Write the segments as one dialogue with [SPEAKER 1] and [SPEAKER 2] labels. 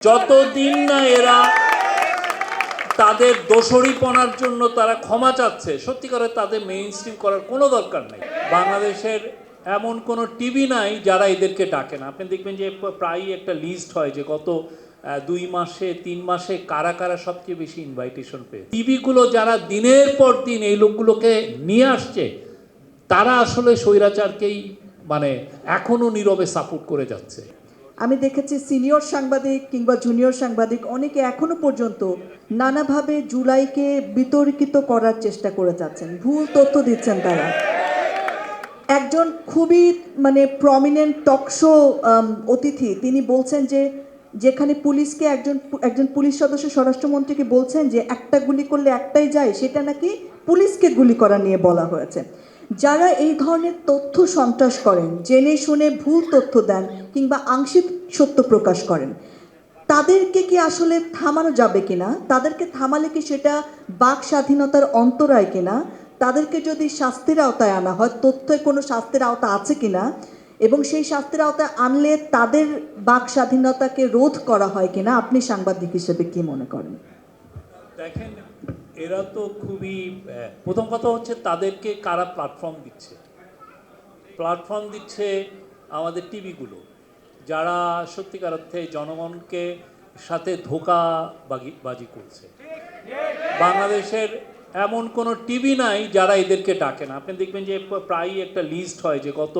[SPEAKER 1] যতদিন না এরা তাদের দোষরিপনার জন্য তারা ক্ষমা চাচ্ছে, সত্যিকারে তাদের মেইন স্ট্রিম করার কোনো দরকার নেই। বাংলাদেশের এমন কোনো টিভি নাই যারা এদেরকে ডাকে না। আপনি দেখবেন যে প্রায়ই একটা লিস্ট হয় যে গত 2 মাসে 3 মাসে কারা কারা সবচেয়ে বেশি ইনভাইটেশন পেয়ে। টিভিগুলো যারা দিনের পর দিন এই লোকগুলোকে নিয়ে আসছে, তারা আসলে স্বৈরাচারকেই এখনও নীরবে সাপোর্ট করে যাচ্ছে।
[SPEAKER 2] আমি দেখেছি সিনিয়র সাংবাদিক কিংবা জুনিয়র সাংবাদিক অনেকে এখনো পর্যন্ত নানাভাবে জুলাইকে বিতর্কিত করার চেষ্টা করে যাচ্ছেন, ভুল তথ্য দিচ্ছেন তারা। একজন খুবই প্রমিনেন্ট টকশো অতিথি তিনি বলছেন যে যেখানে পুলিশকে একজন পুলিশ সদস্য স্বরাষ্ট্রমন্ত্রীকে বলছেন যে একটা গুলি করলে একটাই যায়, সেটা নাকি পুলিশকে গুলি করা নিয়ে বলা হয়েছে। যারা এই ধরনের তথ্য সন্ত্রাস করেন, জেনে শুনে ভুল তথ্য দেন কিংবা আংশিক সত্য প্রকাশ করেন, তাদেরকে কি আসলে থামানো যাবে কিনা? তাদেরকে থামালে কি সেটা বাক স্বাধীনতার অন্তরায় কিনা? তাদেরকে যদি শাস্তির আওতায় আনা হয়, তথ্যে কোনো শাস্তির আওতা আছে কিনা, এবং সেই শাস্তির আওতায় আনলে তাদের বাক স্বাধীনতাকে রোধ করা হয় কিনা, আপনি সাংবাদিক হিসেবে কি মনে করেন?
[SPEAKER 1] দেখেন, এরা তো খুবই, প্রথম কথা হচ্ছে তাদেরকে কারা প্ল্যাটফর্ম দিচ্ছে। প্ল্যাটফর্ম দিচ্ছে আমাদের টিভিগুলো, যারা সত্যিকার অর্থে জনগণকে সাথে ধোঁকাবাজি করছে। বাংলাদেশের এমন কোনো টিভি নাই যারা এদেরকে ডাকে না। আপনি দেখবেন যে প্রায়ই একটা লিস্ট হয় যে গত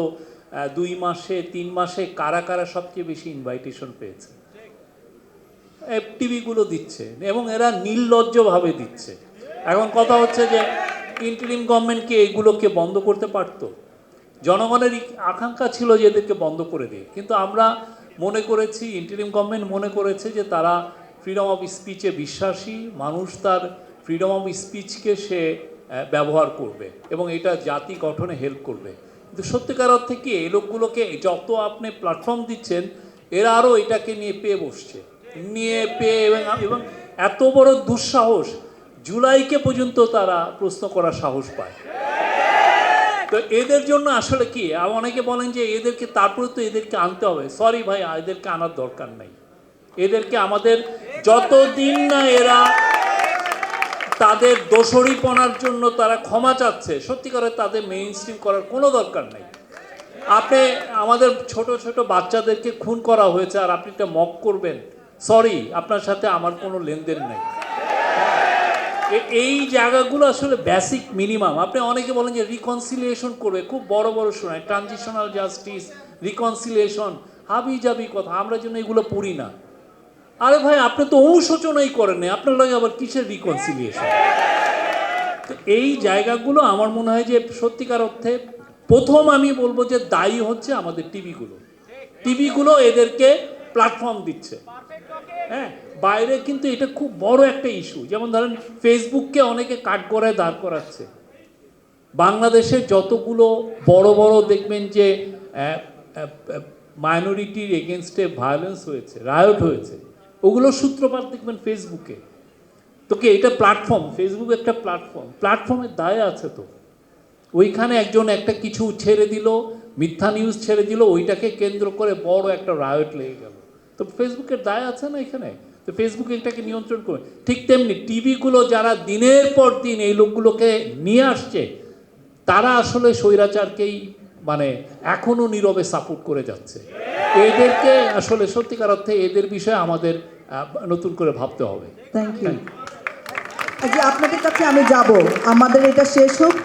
[SPEAKER 1] 2 মাসে 3 মাসে কারা কারা সবচেয়ে বেশি ইনভাইটেশন পেয়েছে। টিভিগুলো দিচ্ছে এবং এরা নির্লজ্জভাবে দিচ্ছে। এখন কথা হচ্ছে যে ইন্টারিম গভর্নমেন্টকে এগুলোকে বন্ধ করতে পারতো। জনগণের আকাঙ্ক্ষা ছিল যে এদেরকে বন্ধ করে দিয়ে, কিন্তু আমরা মনে করেছি, ইন্টারিম গভর্নমেন্ট মনে করেছে যে তারা ফ্রিডম অফ স্পিচে বিশ্বাসী, মানুষ তার ফ্রিডম অফ স্পিচকে সে ব্যবহার করবে এবং এটা জাতি গঠনে হেল্প করবে। কিন্তু সত্যিকার অর্থে কি এই লোকগুলোকে যত আপনি প্ল্যাটফর্ম দিচ্ছেন, এরা আরও এটাকে নিয়ে পেয়ে বসছে, এবং এত বড় দুঃসাহস, জুলাইকে পর্যন্ত তারা প্রশ্ন করার সাহস পায়। তো এদের জন্য আসলে কি, অনেকে বলেন যে এদেরকে তারপরে তো এদেরকে আনতে হবে। সরি ভাই, এদেরকে আনার দরকার নাই। এদেরকে আমাদের যতদিন না এরা তাদের দোষরিপনার জন্য তারা ক্ষমা চাচ্ছে, সত্যিকারে তাদের মেইন স্ট্রিম করার কোনো দরকার নেই। আপনি আমাদের ছোট ছোট বাচ্চাদেরকে খুন করা হয়েছে আর আপনি এটা মক করবেন? সরি, আপনার সাথে আমার কোনো লেনদেন নেই। এই জায়গাগুলো আসলে বেসিক মিনিমাম। আপনি অনেকে বলেন যে রিকনসিলিয়েশন করবে, খুব বড় বড় শোনায়, ট্রানজিশনাল জাস্টিস, রিকনসিলিয়েশন, হাবি জাবি কথা, আমরা যেন এগুলো পড়ি না। আরে ভাই, আপনি তো অনুশোচনাই করেন না, আপনার লাগে আবার কিসের রিকনসিলিয়েশন? তো এই জায়গাগুলো আমার মনে হয় যে সত্যিকার অর্থে প্রথম আমি বলবো যে দায়ী হচ্ছে আমাদের টিভিগুলো এদেরকে প্ল্যাটফর্ম দিচ্ছে। হ্যাঁ, বাইরে কিন্তু এটা খুব বড় একটা ইস্যু। যেমন ধরেন ফেসবুককে অনেকে কাঠগড়ায় দাঁড় করাচ্ছে। বাংলাদেশের যতগুলো বড় বড় দেখবেন যে মাইনরিটির এগেনস্টে ভায়োলেন্স হয়েছে, রায়ট হয়েছে, ওগুলোর সূত্রপাত দেখবেন ফেসবুকে। তো কি এটা প্ল্যাটফর্ম? ফেসবুক একটা প্ল্যাটফর্মের দায় আছে। তো ওইখানে একজন একটা কিছু ছেড়ে দিল, মিথ্যা নিউজ ছেড়ে দিল, ওইটাকে কেন্দ্র করে বড় একটা রায়ট লেগে গেল। তো ফেসবুকের দায় আছে না এখানে? তো ফেসবুক এটাকে নিয়ন্ত্রণ করে। ঠিক তেমনি টিভিগুলো যারা দিনের পর দিন এই লোকগুলোকে নিয়ে আসছে, তারা আসলে স্বৈরাচারকেই এখনও নীরবে সাপোর্ট করে যাচ্ছে। এদেরকে আসলে সত্যিকার অর্থে এদের বিষয়ে আমাদের নতুন করে ভাবতে হবে।
[SPEAKER 2] Thank you. আপনাদের কাছে আমি যাব, আমাদের এটা শেষ হোক।